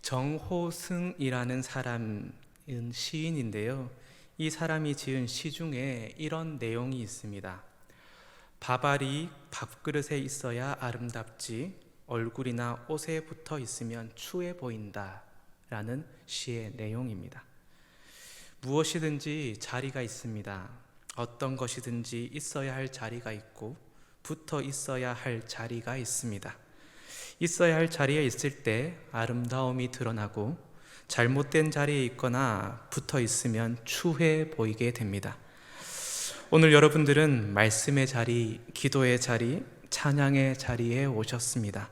정호승이라는 사람은 시인인데요. 이 사람이 지은 시 중에 이런 내용이 있습니다. 밥알이 밥그릇에 있어야 아름답지 얼굴이나 옷에 붙어 있으면 추해 보인다 라는 시의 내용입니다. 무엇이든지 자리가 있습니다. 어떤 것이든지 있어야 할 자리가 있고 붙어 있어야 할 자리가 있습니다. 있어야 할 자리에 있을 때 아름다움이 드러나고 잘못된 자리에 있거나 붙어 있으면 추해 보이게 됩니다. 오늘 여러분들은 말씀의 자리, 기도의 자리, 찬양의 자리에 오셨습니다.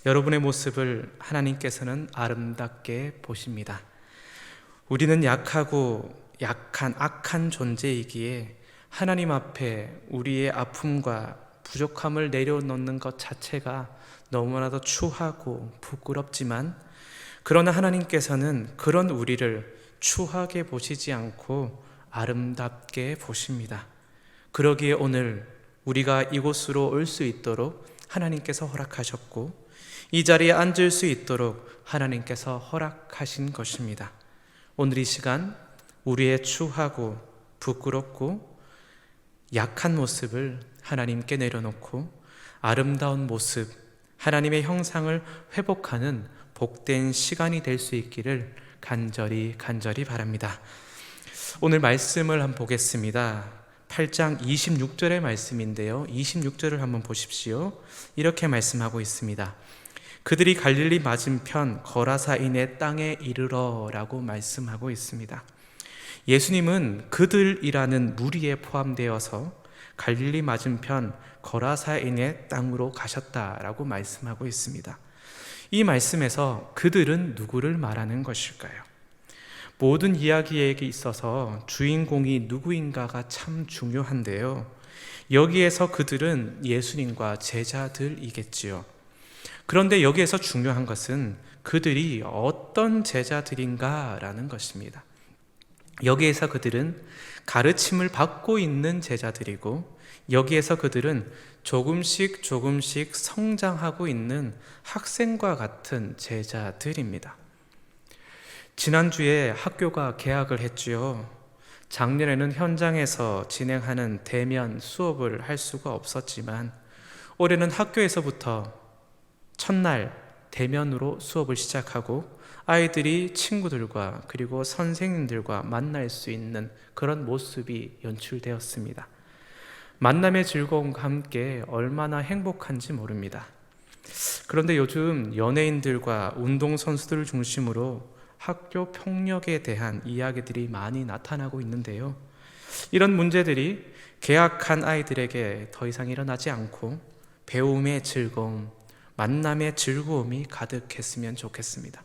여러분의 모습을 하나님께서는 아름답게 보십니다. 우리는 약하고 악한 존재이기에 하나님 앞에 우리의 아픔과 부족함을 내려놓는 것 자체가 너무나도 추하고 부끄럽지만, 그러나 하나님께서는 그런 우리를 추하게 보시지 않고 아름답게 보십니다. 그러기에 오늘 우리가 이곳으로 올 수 있도록 하나님께서 허락하셨고, 이 자리에 앉을 수 있도록 하나님께서 허락하신 것입니다. 오늘 이 시간 우리의 추하고 부끄럽고 약한 모습을 하나님께 내려놓고 아름다운 모습, 하나님의 형상을 회복하는 복된 시간이 될 수 있기를 간절히 바랍니다. 오늘 말씀을 한번 보겠습니다. 8장 26절의 말씀인데요. 26절을 한번 보십시오. 이렇게 말씀하고 있습니다. 그들이 갈릴리 맞은편 거라사인의 땅에 이르러 라고 말씀하고 있습니다. 예수님은 그들이라는 무리에 포함되어서 갈릴리 맞은편 거라사인의 땅으로 가셨다라고 말씀하고 있습니다. 이 말씀에서 그들은 누구를 말하는 것일까요? 모든 이야기에 있어서 주인공이 누구인가가 참 중요한데요. 여기에서 그들은 예수님과 제자들이겠지요. 그런데 여기에서 중요한 것은 그들이 어떤 제자들인가라는 것입니다. 여기에서 그들은 가르침을 받고 있는 제자들이고, 여기에서 그들은 조금씩 성장하고 있는 학생과 같은 제자들입니다. 지난주에 학교가 개학을 했지요. 작년에는 현장에서 진행하는 대면 수업을 할 수가 없었지만, 올해는 학교에서부터 첫날 대면으로 수업을 시작하고 아이들이 친구들과 그리고 선생님들과 만날 수 있는 그런 모습이 연출되었습니다. 만남의 즐거움과 함께 얼마나 행복한지 모릅니다. 그런데 요즘 연예인들과 운동선수들을 중심으로 학교 폭력에 대한 이야기들이 많이 나타나고 있는데요. 이런 문제들이 개학한 아이들에게 더 이상 일어나지 않고 배움의 즐거움, 만남의 즐거움이 가득했으면 좋겠습니다.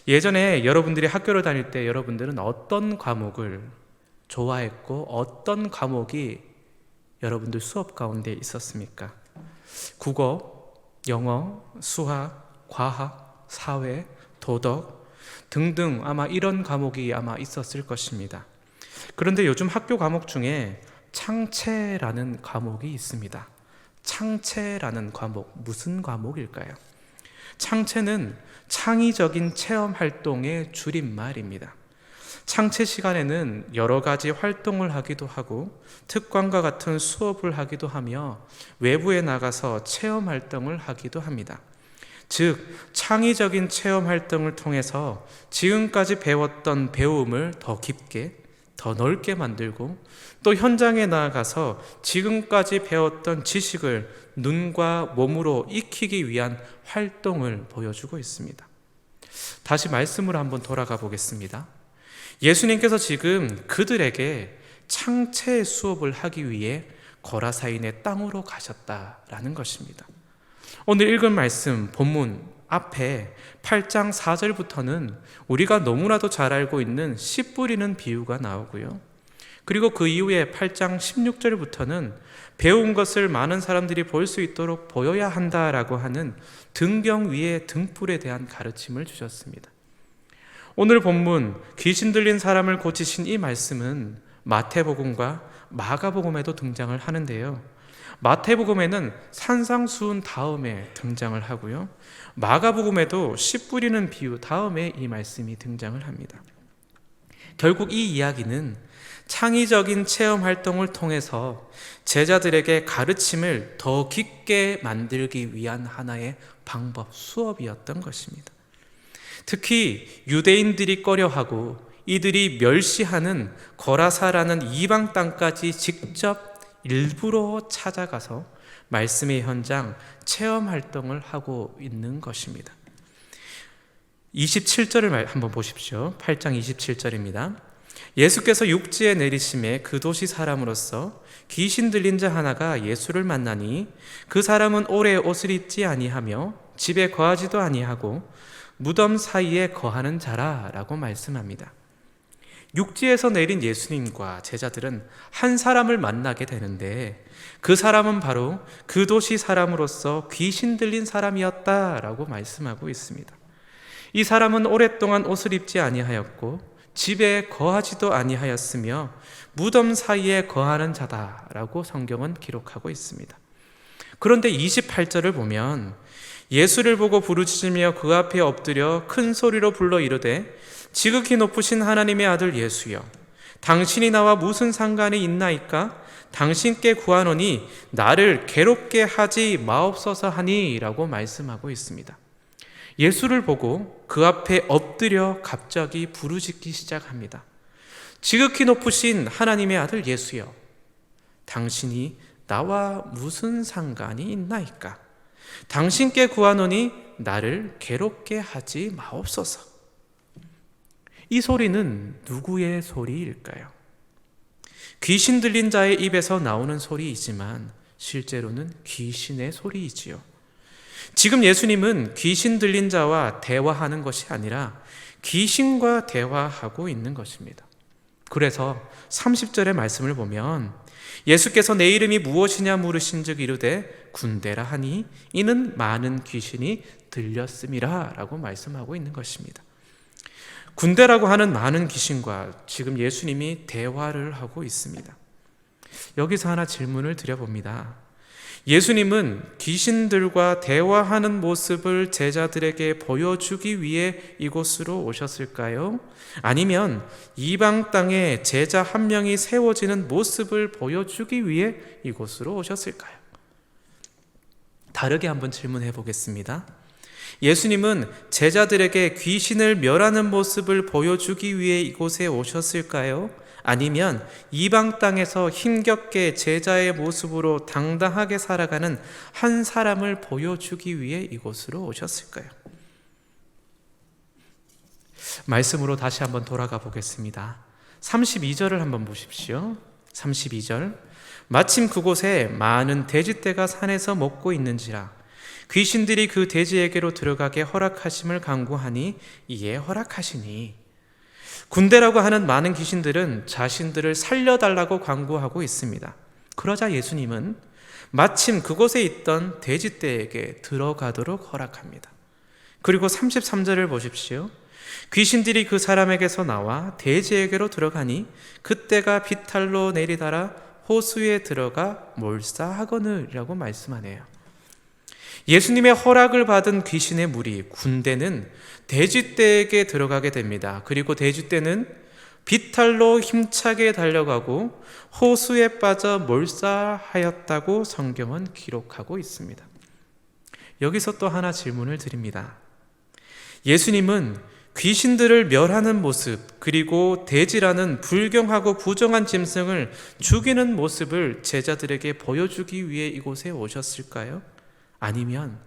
예전에 여러분들이 학교를 다닐 때 여러분들은 어떤 과목을 좋아했고 어떤 과목이 여러분들 수업 가운데 있었습니까? 국어, 영어, 수학, 과학, 사회, 도덕 등등 아마 이런 과목이 아마 있었을 것입니다. 그런데 요즘 학교 과목 중에 창체라는 과목이 있습니다. 창체라는 과목, 무슨 과목일까요? 창체는 창의적인 체험 활동의 줄임말입니다. 창체 시간에는 여러 가지 활동을 하기도 하고 특강과 같은 수업을 하기도 하며 외부에 나가서 체험 활동을 하기도 합니다. 즉, 창의적인 체험 활동을 통해서 지금까지 배웠던 배움을 더 깊게, 더 넓게 만들고 또 현장에 나아가서 지금까지 배웠던 지식을 눈과 몸으로 익히기 위한 활동을 보여주고 있습니다. 다시 말씀으로 한번 돌아가 보겠습니다. 예수님께서 지금 그들에게 창체 수업을 하기 위해 거라사인의 땅으로 가셨다라는 것입니다. 오늘 읽은 말씀 본문 앞에 8장 4절부터는 우리가 너무나도 잘 알고 있는 씨 뿌리는 비유가 나오고요. 그리고 그 이후에 8장 16절부터는 배운 것을 많은 사람들이 볼 수 있도록 보여야 한다라고 하는 등경 위의 등불에 대한 가르침을 주셨습니다. 오늘 본문 귀신 들린 사람을 고치신 이 말씀은 마태복음과 마가복음에도 등장을 하는데요. 마태복음에는 산상수훈 다음에 등장을 하고요. 마가복음에도 씨 뿌리는 비유 다음에 이 말씀이 등장을 합니다. 결국 이 이야기는 창의적인 체험 활동을 통해서 제자들에게 가르침을 더 깊게 만들기 위한 하나의 방법, 수업이었던 것입니다. 특히 유대인들이 꺼려하고 이들이 멸시하는 거라사라는 이방 땅까지 직접 일부러 찾아가서 말씀의 현장 체험 활동을 하고 있는 것입니다. 27절을 한번 보십시오. 8장 27절입니다. 예수께서 육지에 내리심에 그 도시 사람으로서 귀신 들린 자 하나가 예수를 만나니 그 사람은 오래 옷을 입지 아니하며 집에 거하지도 아니하고 무덤 사이에 거하는 자라라고 말씀합니다. 육지에서 내린 예수님과 제자들은 한 사람을 만나게 되는데 그 사람은 바로 그 도시 사람으로서 귀신 들린 사람이었다라고 말씀하고 있습니다. 이 사람은 오랫동안 옷을 입지 아니하였고 집에 거하지도 아니하였으며 무덤 사이에 거하는 자다라고 성경은 기록하고 있습니다. 그런데 28절을 보면 예수를 보고 부르짖으며 그 앞에 엎드려 큰 소리로 불러 이르되 지극히 높으신 하나님의 아들 예수여, 당신이 나와 무슨 상관이 있나이까? 당신께 구하노니 나를 괴롭게 하지 마옵소서 하니 라고 말씀하고 있습니다. 예수를 보고 그 앞에 엎드려 갑자기 부르짖기 시작합니다. 지극히 높으신 하나님의 아들 예수여, 당신이 나와 무슨 상관이 있나이까? 당신께 구하노니 나를 괴롭게 하지 마옵소서. 이 소리는 누구의 소리일까요? 귀신 들린 자의 입에서 나오는 소리이지만 실제로는 귀신의 소리이지요. 지금 예수님은 귀신 들린 자와 대화하는 것이 아니라 귀신과 대화하고 있는 것입니다. 그래서 30절의 말씀을 보면 예수께서 내 이름이 무엇이냐 물으신즉 이르되 군대라 하니 이는 많은 귀신이 들렸음이라 라고 말씀하고 있는 것입니다. 군대라고 하는 많은 귀신과 지금 예수님이 대화를 하고 있습니다. 여기서 하나 질문을 드려봅니다. 예수님은 귀신들과 대화하는 모습을 제자들에게 보여주기 위해 이곳으로 오셨을까요? 아니면 이방 땅에 제자 한 명이 세워지는 모습을 보여주기 위해 이곳으로 오셨을까요? 다르게 한번 질문해 보겠습니다. 예수님은 제자들에게 귀신을 멸하는 모습을 보여주기 위해 이곳에 오셨을까요? 아니면 이방 땅에서 힘겹게 제자의 모습으로 당당하게 살아가는 한 사람을 보여주기 위해 이곳으로 오셨을까요? 말씀으로 다시 한번 돌아가 보겠습니다. 32절을 한번 보십시오. 32절. 마침 그곳에 많은 돼지떼가 산에서 먹고 있는지라 귀신들이 그 돼지에게로 들어가게 허락하심을 간구하니 이에 허락하시니. 군대라고 하는 많은 귀신들은 자신들을 살려달라고 간구하고 있습니다. 그러자 예수님은 마침 그곳에 있던 돼지떼에게 들어가도록 허락합니다. 그리고 33절을 보십시오. 귀신들이 그 사람에게서 나와 돼지에게로 들어가니 그때가 비탈로 내리달아 호수에 들어가 몰사하거늘이라고 말씀하네요. 예수님의 허락을 받은 귀신의 무리 군대는 돼지떼에게 들어가게 됩니다. 그리고 돼지떼는 비탈로 힘차게 달려가고 호수에 빠져 몰사하였다고 성경은 기록하고 있습니다. 여기서 또 하나 질문을 드립니다. 예수님은 귀신들을 멸하는 모습, 그리고 돼지라는 불경하고 부정한 짐승을 죽이는 모습을 제자들에게 보여주기 위해 이곳에 오셨을까요? 아니면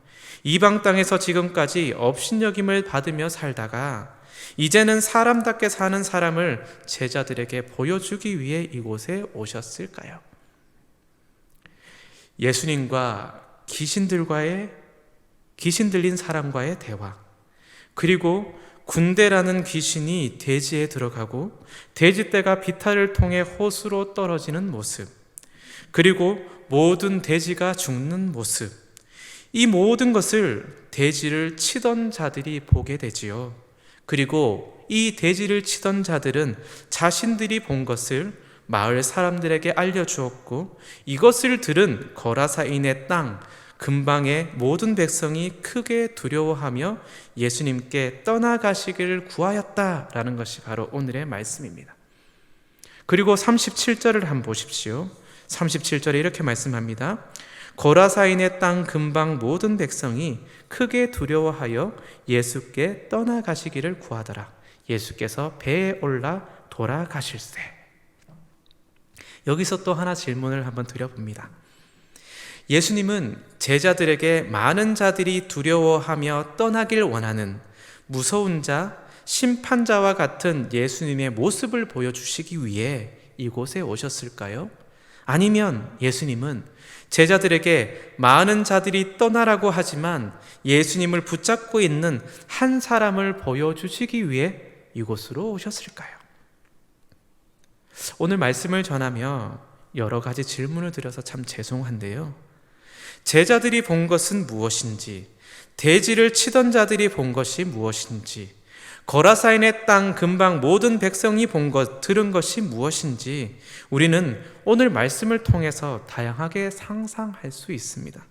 이방 땅에서 지금까지 업신여김을 받으며 살다가 이제는 사람답게 사는 사람을 제자들에게 보여주기 위해 이곳에 오셨을까요? 예수님과 귀신 들린 사람과의 대화, 그리고 군대라는 귀신이 돼지에 들어가고 돼지떼가 비탈을 통해 호수로 떨어지는 모습, 그리고 모든 돼지가 죽는 모습, 이 모든 것을 돼지를 치던 자들이 보게 되지요. 그리고 이 돼지를 치던 자들은 자신들이 본 것을 마을 사람들에게 알려주었고 이것을 들은 거라사인의 땅 근방의 모든 백성이 크게 두려워하며 예수님께 떠나가시기를 구하였다라는 것이 바로 오늘의 말씀입니다. 그리고 37절을 한번 보십시오. 37절에 이렇게 말씀합니다. 거라사인의 땅 근방 모든 백성이 크게 두려워하여 예수께 떠나가시기를 구하더라. 예수께서 배에 올라 돌아가실세. 여기서 또 하나 질문을 한번 드려봅니다. 예수님은 제자들에게 많은 자들이 두려워하며 떠나길 원하는 무서운 자, 심판자와 같은 예수님의 모습을 보여주시기 위해 이곳에 오셨을까요? 아니면 예수님은 제자들에게 많은 자들이 떠나라고 하지만 예수님을 붙잡고 있는 한 사람을 보여주시기 위해 이곳으로 오셨을까요? 오늘 말씀을 전하며 여러 가지 질문을 드려서 참 죄송한데요. 제자들이 본 것은 무엇인지, 대지를 치던 자들이 본 것이 무엇인지, 거라사인의 땅 근방 모든 백성이 본 것, 들은 것이 무엇인지 우리는 오늘 말씀을 통해서 다양하게 상상할 수 있습니다.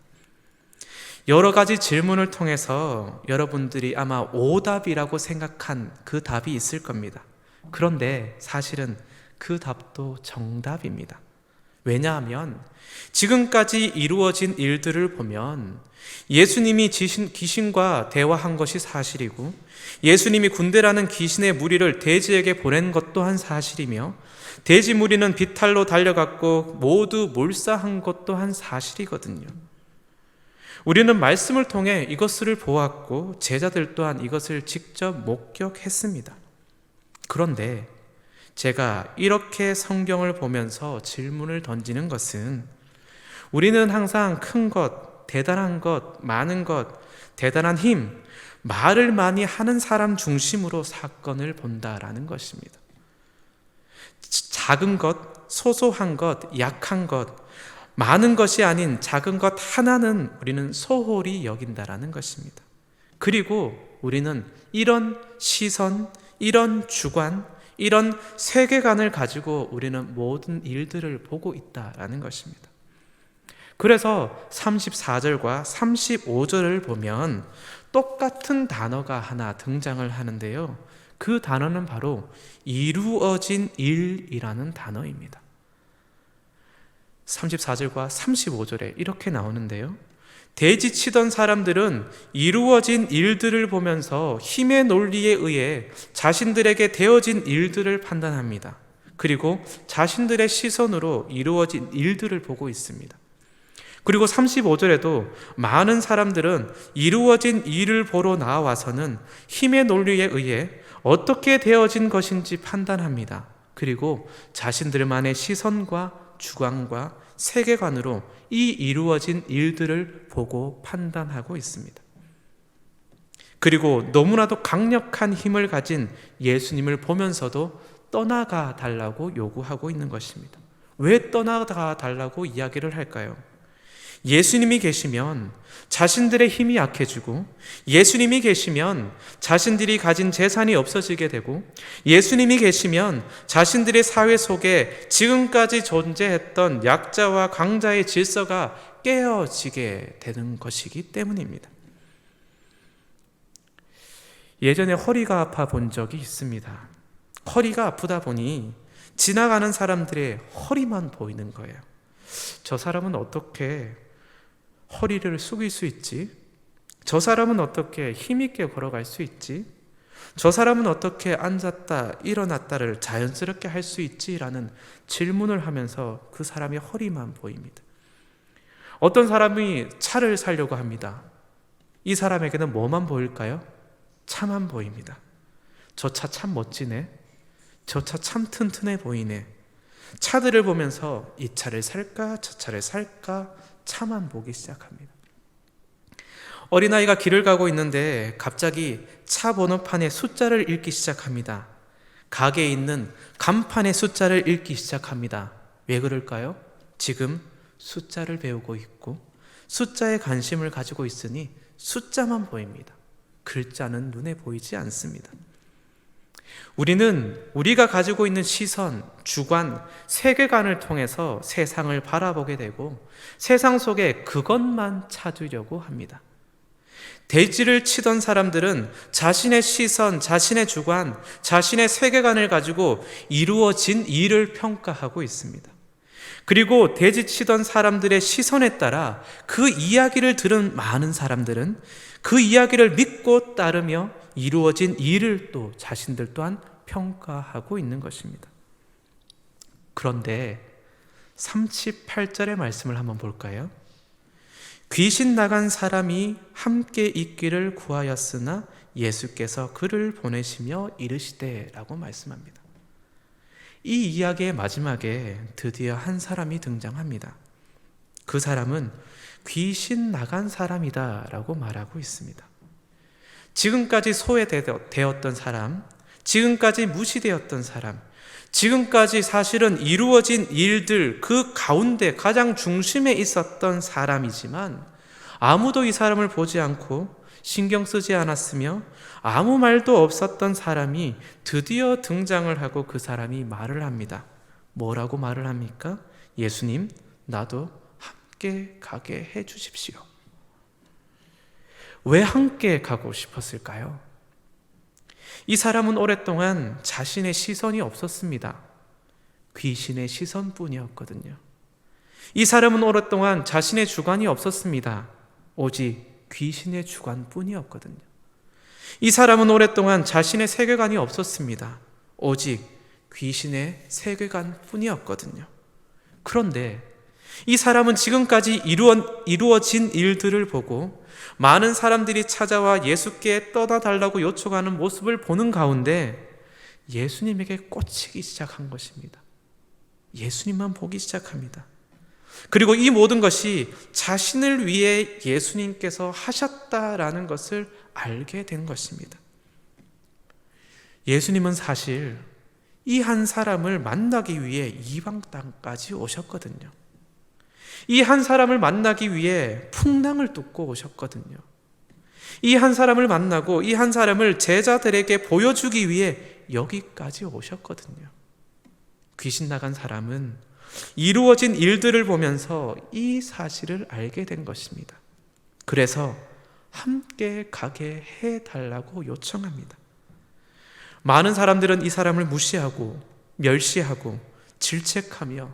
여러 가지 질문을 통해서 여러분들이 아마 오답이라고 생각한 그 답이 있을 겁니다. 그런데 사실은 그 답도 정답입니다. 왜냐하면 지금까지 이루어진 일들을 보면 예수님이 귀신과 대화한 것이 사실이고 예수님이 군대라는 귀신의 무리를 돼지에게 보낸 것 또한 사실이며 돼지 무리는 비탈로 달려갔고 모두 몰사한 것 또한 사실이거든요. 우리는 말씀을 통해 이것을 보았고 제자들 또한 이것을 직접 목격했습니다. 그런데 제가 이렇게 성경을 보면서 질문을 던지는 것은 우리는 항상 큰 것, 대단한 것, 많은 것, 대단한 힘, 말을 많이 하는 사람 중심으로 사건을 본다라는 것입니다. 작은 것, 소소한 것, 약한 것, 많은 것이 아닌 작은 것 하나는 우리는 소홀히 여긴다라는 것입니다. 그리고 우리는 이런 시선, 이런 주관, 이런 세계관을 가지고 우리는 모든 일들을 보고 있다라는 것입니다. 그래서 34절과 35절을 보면 똑같은 단어가 하나 등장을 하는데요. 그 단어는 바로 이루어진 일이라는 단어입니다. 34절과 35절에 이렇게 나오는데요. 돼지 치던 사람들은 이루어진 일들을 보면서 힘의 논리에 의해 자신들에게 되어진 일들을 판단합니다. 그리고 자신들의 시선으로 이루어진 일들을 보고 있습니다. 그리고 35절에도 많은 사람들은 이루어진 일을 보러 나와서는 힘의 논리에 의해 어떻게 되어진 것인지 판단합니다. 그리고 자신들만의 시선과 주관과 세계관으로 이 이루어진 일들을 보고 판단하고 있습니다. 그리고 너무나도 강력한 힘을 가진 예수님을 보면서도 떠나가 달라고 요구하고 있는 것입니다. 왜 떠나가 달라고 이야기를 할까요? 예수님이 계시면 자신들의 힘이 약해지고 예수님이 계시면 자신들이 가진 재산이 없어지게 되고 예수님이 계시면 자신들의 사회 속에 지금까지 존재했던 약자와 강자의 질서가 깨어지게 되는 것이기 때문입니다. 예전에 허리가 아파 본 적이 있습니다. 허리가 아프다 보니 지나가는 사람들의 허리만 보이는 거예요. 저 사람은 어떻게 허리를 숙일 수 있지? 저 사람은 어떻게 힘있게 걸어갈 수 있지? 저 사람은 어떻게 앉았다 일어났다를 자연스럽게 할 수 있지? 라는 질문을 하면서 그 사람의 허리만 보입니다. 어떤 사람이 차를 사려고 합니다. 이 사람에게는 뭐만 보일까요? 차만 보입니다. 저 차 참 멋지네. 저 차 참 튼튼해 보이네. 차들을 보면서 이 차를 살까 저 차를 살까 차만 보기 시작합니다. 어린아이가 길을 가고 있는데 갑자기 차 번호판의 숫자를 읽기 시작합니다. 가게에 있는 간판의 숫자를 읽기 시작합니다. 왜 그럴까요? 지금 숫자를 배우고 있고 숫자에 관심을 가지고 있으니 숫자만 보입니다. 글자는 눈에 보이지 않습니다. 우리는 우리가 가지고 있는 시선, 주관, 세계관을 통해서 세상을 바라보게 되고 세상 속에 그것만 찾으려고 합니다. 대지를 치던 사람들은 자신의 시선, 자신의 주관, 자신의 세계관을 가지고 이루어진 일을 평가하고 있습니다. 그리고 대지 치던 사람들의 시선에 따라 그 이야기를 들은 많은 사람들은 그 이야기를 믿고 따르며 이루어진 일을 또 자신들 또한 평가하고 있는 것입니다. 그런데 38절의 말씀을 한번 볼까요? 귀신 나간 사람이 함께 있기를 구하였으나 예수께서 그를 보내시며 이르시되 라고 말씀합니다. 이 이야기의 마지막에 드디어 한 사람이 등장합니다. 그 사람은 귀신 나간 사람이다 라고 말하고 있습니다. 지금까지 소외되었던 사람, 지금까지 무시되었던 사람, 지금까지 사실은 이루어진 일들 그 가운데 가장 중심에 있었던 사람이지만 아무도 이 사람을 보지 않고 신경 쓰지 않았으며 아무 말도 없었던 사람이 드디어 등장을 하고 그 사람이 말을 합니다. 뭐라고 말을 합니까? 예수님, 나도 함께 가게 해 주십시오. 왜 함께 가고 싶었을까요? 이 사람은 오랫동안 자신의 시선이 없었습니다. 귀신의 시선뿐이었거든요. 이 사람은 오랫동안 자신의 주관이 없었습니다. 오직 귀신의 주관뿐이었거든요. 이 사람은 오랫동안 자신의 세계관이 없었습니다. 오직 귀신의 세계관뿐이었거든요. 그런데 이 사람은 지금까지 이루어진 일들을 보고 많은 사람들이 찾아와 예수께 떠나달라고 요청하는 모습을 보는 가운데 예수님에게 꽂히기 시작한 것입니다. 예수님만 보기 시작합니다. 그리고 이 모든 것이 자신을 위해 예수님께서 하셨다라는 것을 알게 된 것입니다. 예수님은 사실 이 한 사람을 만나기 위해 이방 땅까지 오셨거든요. 이 한 사람을 만나기 위해 풍랑을 뚫고 오셨거든요. 이 한 사람을 만나고 이 한 사람을 제자들에게 보여주기 위해 여기까지 오셨거든요. 귀신 나간 사람은 이루어진 일들을 보면서 이 사실을 알게 된 것입니다. 그래서 함께 가게 해달라고 요청합니다. 많은 사람들은 이 사람을 무시하고 멸시하고 질책하며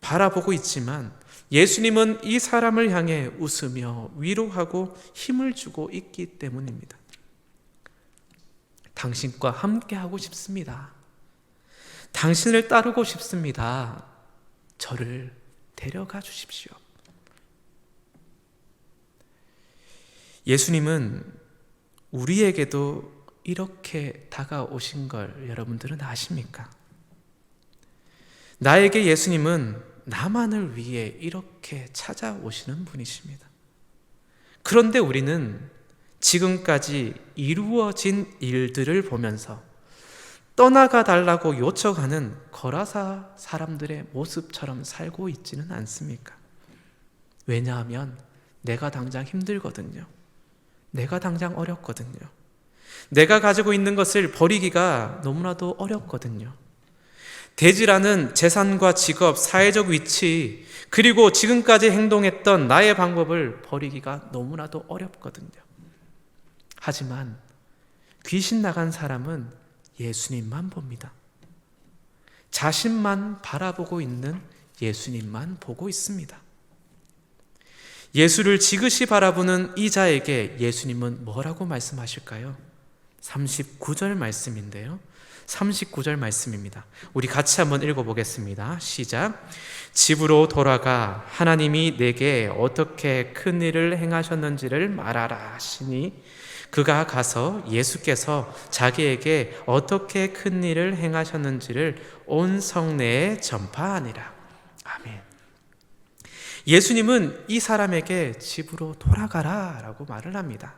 바라보고 있지만 예수님은 이 사람을 향해 웃으며 위로하고 힘을 주고 있기 때문입니다. 당신과 함께 하고 싶습니다. 당신을 따르고 싶습니다. 저를 데려가 주십시오. 예수님은 우리에게도 이렇게 다가오신 걸 여러분들은 아십니까? 나에게 예수님은 나만을 위해 이렇게 찾아오시는 분이십니다. 그런데 우리는 지금까지 이루어진 일들을 보면서 떠나가 달라고 요청하는 거라사 사람들의 모습처럼 살고 있지는 않습니까? 왜냐하면 내가 당장 힘들거든요. 내가 당장 어렵거든요. 내가 가지고 있는 것을 버리기가 너무나도 어렵거든요. 대지라는 재산과 직업, 사회적 위치, 그리고 지금까지 행동했던 나의 방법을 버리기가 너무나도 어렵거든요. 하지만 귀신 나간 사람은 예수님만 봅니다. 자신만 바라보고 있는 예수님만 보고 있습니다. 예수를 지그시 바라보는 이 자에게 예수님은 뭐라고 말씀하실까요? 39절 말씀인데요. 39절 말씀입니다. 우리 같이 한번 읽어보겠습니다. 시작. 집으로 돌아가 하나님이 내게 어떻게 큰 일을 행하셨는지를 말하라 하시니 그가 가서 예수께서 자기에게 어떻게 큰 일을 행하셨는지를 온 성내에 전파하니라. 아멘. 예수님은 이 사람에게 집으로 돌아가라 라고 말을 합니다.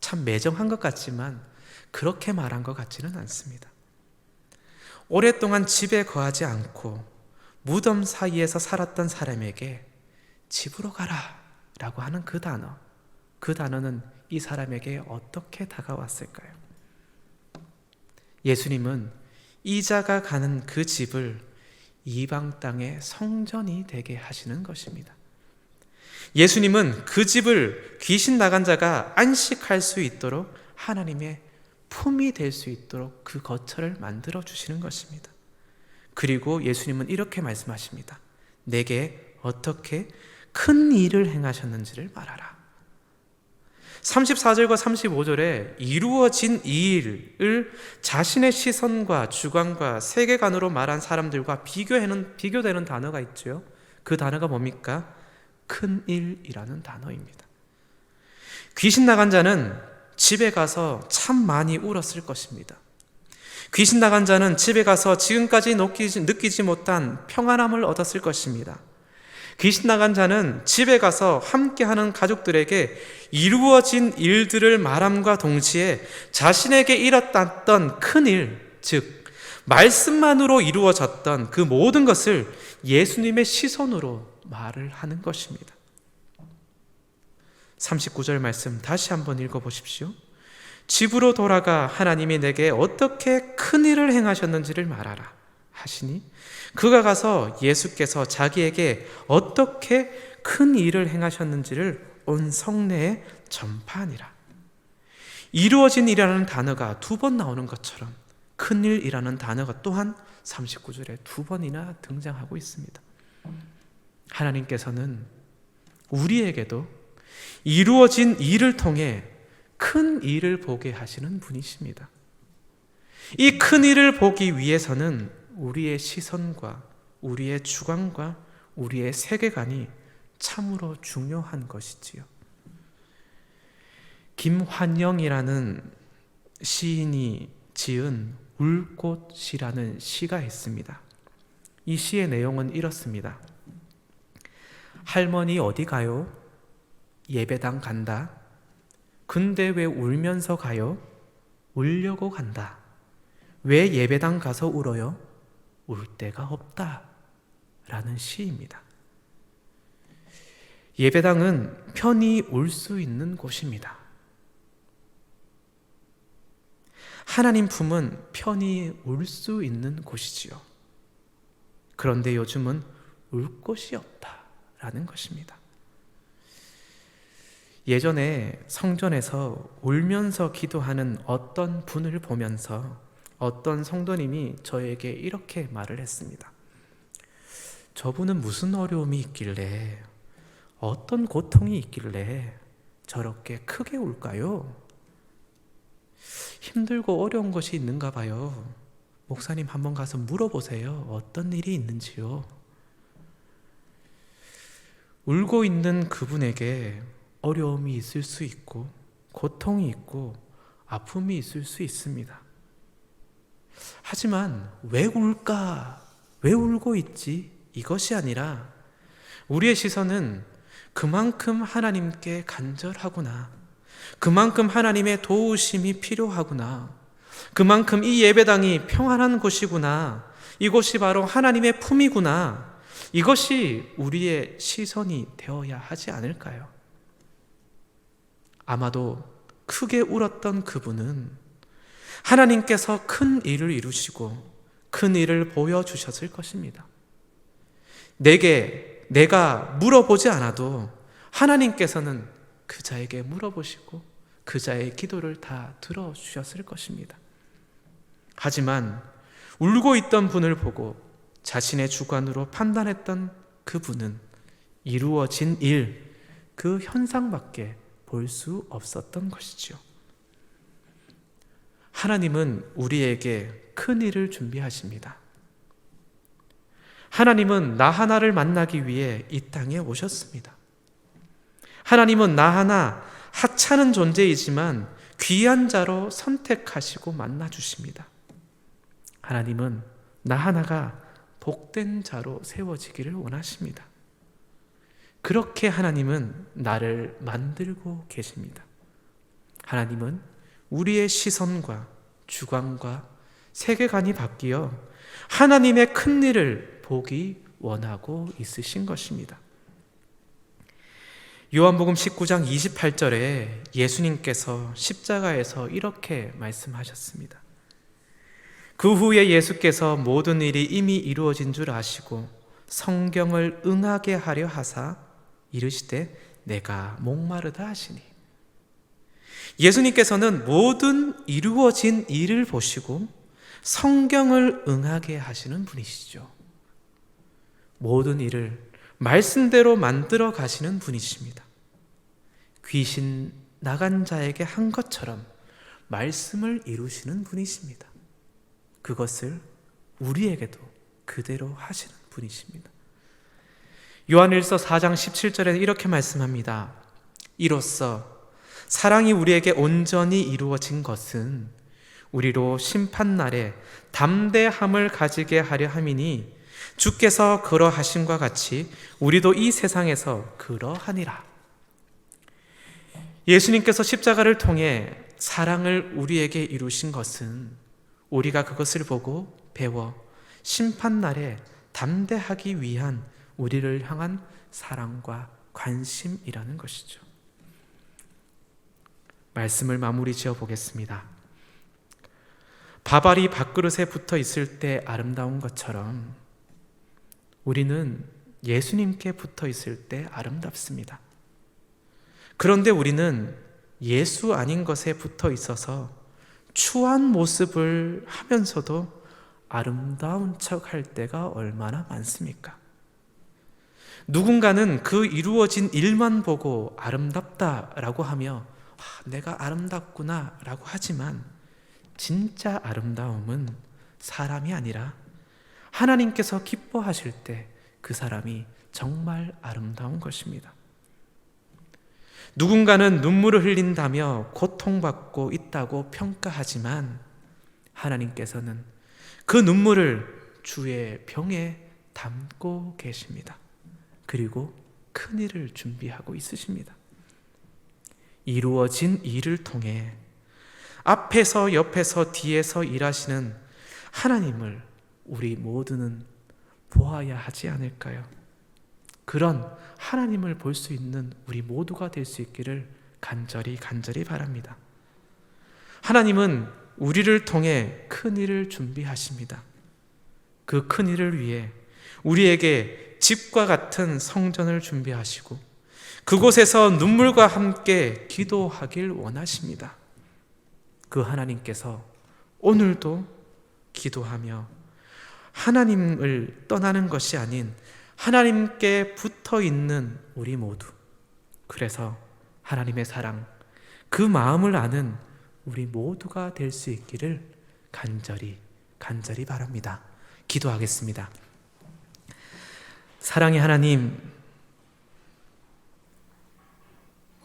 참 매정한 것 같지만 그렇게 말한 것 같지는 않습니다. 오랫동안 집에 거하지 않고 무덤 사이에서 살았던 사람에게 집으로 가라 라고 하는 그 단어는 이 사람에게 어떻게 다가왔을까요? 예수님은 이자가 가는 그 집을 이방 땅의 성전이 되게 하시는 것입니다. 예수님은 그 집을 귀신 나간 자가 안식할 수 있도록 하나님의 품이 될 수 있도록 그 거처를 만들어 주시는 것입니다. 그리고 예수님은 이렇게 말씀하십니다. 내게 어떻게 큰 일을 행하셨는지를 말하라. 34절과 35절에 이루어진 이 일을 자신의 시선과 주관과 세계관으로 말한 사람들과 비교되는 단어가 있죠. 그 단어가 뭡니까? 큰 일이라는 단어입니다. 귀신 나간 자는 집에 가서 참 많이 울었을 것입니다. 귀신 나간 자는 집에 가서 지금까지 느끼지 못한 평안함을 얻었을 것입니다. 귀신 나간 자는 집에 가서 함께하는 가족들에게 이루어진 일들을 말함과 동시에 자신에게 일어났던 큰 일, 즉 말씀만으로 이루어졌던 그 모든 것을 예수님의 시선으로 말을 하는 것입니다. 39절 말씀 다시 한번 읽어보십시오. 집으로 돌아가 하나님이 내게 어떻게 큰 일을 행하셨는지를 말하라 하시니 그가 가서 예수께서 자기에게 어떻게 큰 일을 행하셨는지를 온 성내에 전파하니라. 이루어진 일이라는 단어가 두 번 나오는 것처럼 큰 일이라는 단어가 또한 39절에 두 번이나 등장하고 있습니다. 하나님께서는 우리에게도 이루어진 일을 통해 큰 일을 보게 하시는 분이십니다. 이 큰 일을 보기 위해서는 우리의 시선과 우리의 주관과 우리의 세계관이 참으로 중요한 것이지요. 김환영이라는 시인이 지은 울꽃이라는 시가 있습니다. 이 시의 내용은 이렇습니다. 할머니 어디 가요? 예배당 간다. 근데 왜 울면서 가요? 울려고 간다. 왜 예배당 가서 울어요? 울 데가 없다. 라는 시입니다. 예배당은 편히 울 수 있는 곳입니다. 하나님 품은 편히 울 수 있는 곳이지요. 그런데 요즘은 울 곳이 없다라는 것입니다. 예전에 성전에서 울면서 기도하는 어떤 분을 보면서 어떤 성도님이 저에게 이렇게 말을 했습니다. 저분은 무슨 어려움이 있길래, 어떤 고통이 있길래 저렇게 크게 울까요? 힘들고 어려운 것이 있는가 봐요. 목사님 한번 가서 물어보세요. 어떤 일이 있는지요. 울고 있는 그분에게 어려움이 있을 수 있고 고통이 있고 아픔이 있을 수 있습니다. 하지만 왜 울까? 왜 울고 있지? 이것이 아니라 우리의 시선은 그만큼 하나님께 간절하구나, 그만큼 하나님의 도우심이 필요하구나, 그만큼 이 예배당이 평안한 곳이구나, 이곳이 바로 하나님의 품이구나, 이것이 우리의 시선이 되어야 하지 않을까요? 아마도 크게 울었던 그분은 하나님께서 큰 일을 이루시고 큰 일을 보여주셨을 것입니다. 내가 물어보지 않아도 하나님께서는 그 자에게 물어보시고 그 자의 기도를 다 들어주셨을 것입니다. 하지만 울고 있던 분을 보고 자신의 주관으로 판단했던 그분은 이루어진 일, 그 현상밖에 볼 수 없었던 것이죠. 하나님은 우리에게 큰 일을 준비하십니다. 하나님은 나 하나를 만나기 위해 이 땅에 오셨습니다. 하나님은 나 하나 하찮은 존재이지만 귀한 자로 선택하시고 만나주십니다. 하나님은 나 하나가 복된 자로 세워지기를 원하십니다. 그렇게 하나님은 나를 만들고 계십니다. 하나님은 우리의 시선과 주관과 세계관이 바뀌어 하나님의 큰 일을 보기 원하고 있으신 것입니다. 요한복음 19장 28절에 예수님께서 십자가에서 이렇게 말씀하셨습니다. 그 후에 예수께서 모든 일이 이미 이루어진 줄 아시고 성경을 응하게 하려 하사 이르시되 내가 목마르다 하시니. 예수님께서는 모든 이루어진 일을 보시고 성경을 응하게 하시는 분이시죠. 모든 일을 말씀대로 만들어 가시는 분이십니다. 귀신 나간 자에게 한 것처럼 말씀을 이루시는 분이십니다. 그것을 우리에게도 그대로 하시는 분이십니다. 요한일서 4장 17절에 이렇게 말씀합니다. 이로써 사랑이 우리에게 온전히 이루어진 것은 우리로 심판날에 담대함을 가지게 하려 함이니 주께서 그러하심과 같이 우리도 이 세상에서 그러하니라. 예수님께서 십자가를 통해 사랑을 우리에게 이루신 것은 우리가 그것을 보고 배워 심판날에 담대하기 위한 우리를 향한 사랑과 관심이라는 것이죠. 말씀을 마무리 지어 보겠습니다. 밥알이 밥그릇에 붙어 있을 때 아름다운 것처럼 우리는 예수님께 붙어 있을 때 아름답습니다. 그런데 우리는 예수 아닌 것에 붙어 있어서 추한 모습을 하면서도 아름다운 척 할 때가 얼마나 많습니까? 누군가는 그 이루어진 일만 보고 아름답다라고 하며 내가 아름답구나 라고 하지만 진짜 아름다움은 사람이 아니라 하나님께서 기뻐하실 때 그 사람이 정말 아름다운 것입니다. 누군가는 눈물을 흘린다며 고통받고 있다고 평가하지만 하나님께서는 그 눈물을 주의 병에 담고 계십니다. 그리고 큰 일을 준비하고 있으십니다. 이루어진 일을 통해 앞에서 옆에서 뒤에서 일하시는 하나님을 우리 모두는 보아야 하지 않을까요? 그런 하나님을 볼 수 있는 우리 모두가 될 수 있기를 간절히 바랍니다. 하나님은 우리를 통해 큰 일을 준비하십니다. 그 큰 일을 위해 우리에게 집과 같은 성전을 준비하시고 그곳에서 눈물과 함께 기도하길 원하십니다. 그 하나님께서 오늘도 기도하며 하나님을 떠나는 것이 아닌 하나님께 붙어 있는 우리 모두, 그래서 하나님의 사랑, 그 마음을 아는 우리 모두가 될 수 있기를 간절히 바랍니다. 기도하겠습니다. 사랑의 하나님,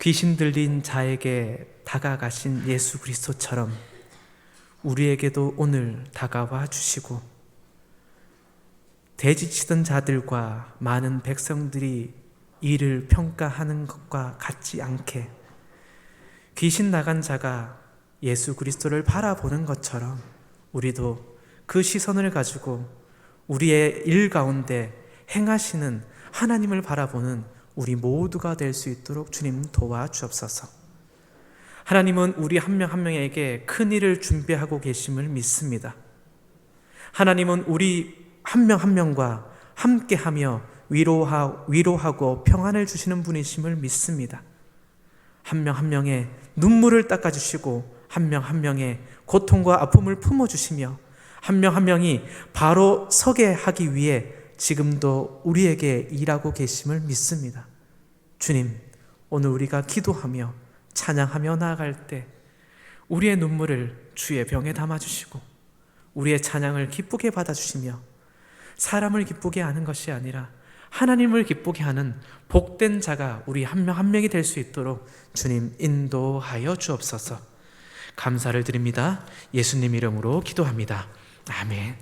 귀신 들린 자에게 다가가신 예수 그리스도처럼 우리에게도 오늘 다가와 주시고 대지치던 자들과 많은 백성들이 이를 평가하는 것과 같지 않게 귀신 나간 자가 예수 그리스도를 바라보는 것처럼 우리도 그 시선을 가지고 우리의 일 가운데 행하시는 하나님을 바라보는 우리 모두가 될 수 있도록 주님 도와주옵소서. 하나님은 우리 한 명 한 명에게 큰 일을 준비하고 계심을 믿습니다. 하나님은 우리 한 명 한 명과 함께하며 위로하고 평안을 주시는 분이심을 믿습니다. 한 명 한 명의 눈물을 닦아주시고 한 명 한 명의 고통과 아픔을 품어주시며 한 명 한 명이 바로 서게 하기 위해 지금도 우리에게 일하고 계심을 믿습니다. 주님, 오늘 우리가 기도하며 찬양하며 나아갈 때 우리의 눈물을 주의 병에 담아주시고 우리의 찬양을 기쁘게 받아주시며 사람을 기쁘게 하는 것이 아니라 하나님을 기쁘게 하는 복된 자가 우리 한 명 한 명이 될 수 있도록 주님 인도하여 주옵소서. 감사를 드립니다. 예수님 이름으로 기도합니다. 아멘.